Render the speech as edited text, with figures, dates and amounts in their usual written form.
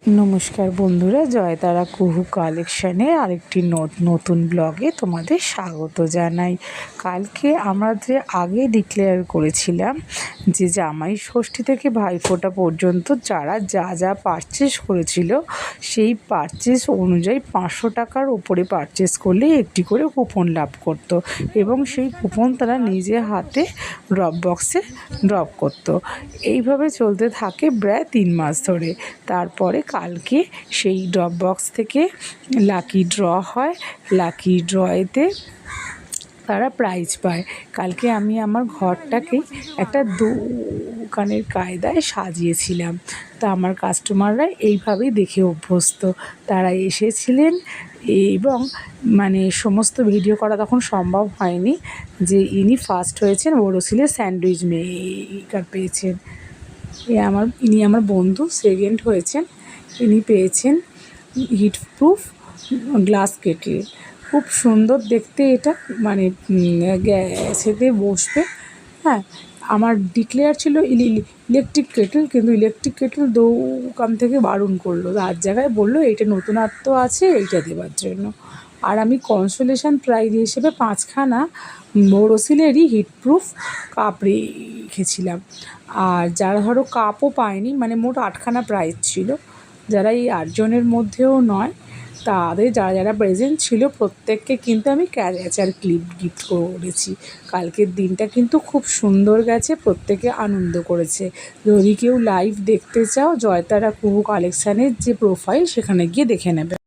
নমস্কার বন্ধুরা, জয়তারা কুহু কালেকশানে আরেকটি নতুন ব্লগে তোমাদের স্বাগত জানাই। কালকে আমরা যে আগে ডিক্লেয়ার করেছিলাম যে জামাই ষষ্ঠী থেকে ভাইফোঁটা পর্যন্ত যারা যা যা পারচেস করেছিল সেই পারচেস অনুযায়ী 500 টাকার উপরে পারচেস করলে একটি করে কুপন লাভ করত এবং সেই কুপন তারা নিজে হাতে ড্রপ বক্সে ড্রপ করত। এইভাবে চলতে থাকে প্রায় 3 মাস ধরে। তারপরে কালকে সেই ড্রপ বক্স থেকে লাকি ড্র হয়। লাকি ড্রয়েতে তারা প্রাইজ পায়। কালকে আমি আমার ঘরটাকে একটা দোকানের কায়দায় সাজিয়েছিলাম। তা আমার কাস্টমাররা এইভাবেই দেখে অভ্যস্ত। তারা এসেছিলেন এবং সমস্ত ভিডিও করা তখন সম্ভব হয়নি যে ইনি ফার্স্ট হয়েছেন, বড়শিলের স্যান্ডউইচ মেকার পেয়েছেন। ইনি আমার বন্ধু সেকেন্ড হয়েছেন। ইনি পেয়েছেন হিটপ্রুফ গ্লাস কেটল। খুব সুন্দর দেখতে এটা, গ্যাসেতে বসবে। হ্যাঁ, আমার ডিক্লেয়ার ছিল ইলেকট্রিক কেটল, কিন্তু ইলেকট্রিক কেটল দোকান থেকে বারণ করলো। তার জায়গায় বললো এইটা নতুনত্ব আছে, এইটা দেওয়ার জন্য। আর আমি কনসোলেশন প্রাইজ হিসেবে 5খানা বোরোসিলেরই হিটপ্রুফ কাপ রেখেছিলাম। আর যারা ধরো কাপও পায়নি, মোট 8খানা প্রাইজ ছিল, যারা এই 8 জনের মধ্যেও নয়, তাদের যারা প্রেজেন্ট ছিল প্রত্যেককে কিন্তু আমি ক্যাচার ক্লিপ গিফট করেছি। কালকের দিনটা কিন্তু খুব সুন্দর গেছে, প্রত্যেকে আনন্দ করেছে। যদি কেউ লাইভ দেখতে চাও, জয়তারা কুহু কালেকশানের যে প্রোফাইল, সেখানে গিয়ে দেখে নেবে।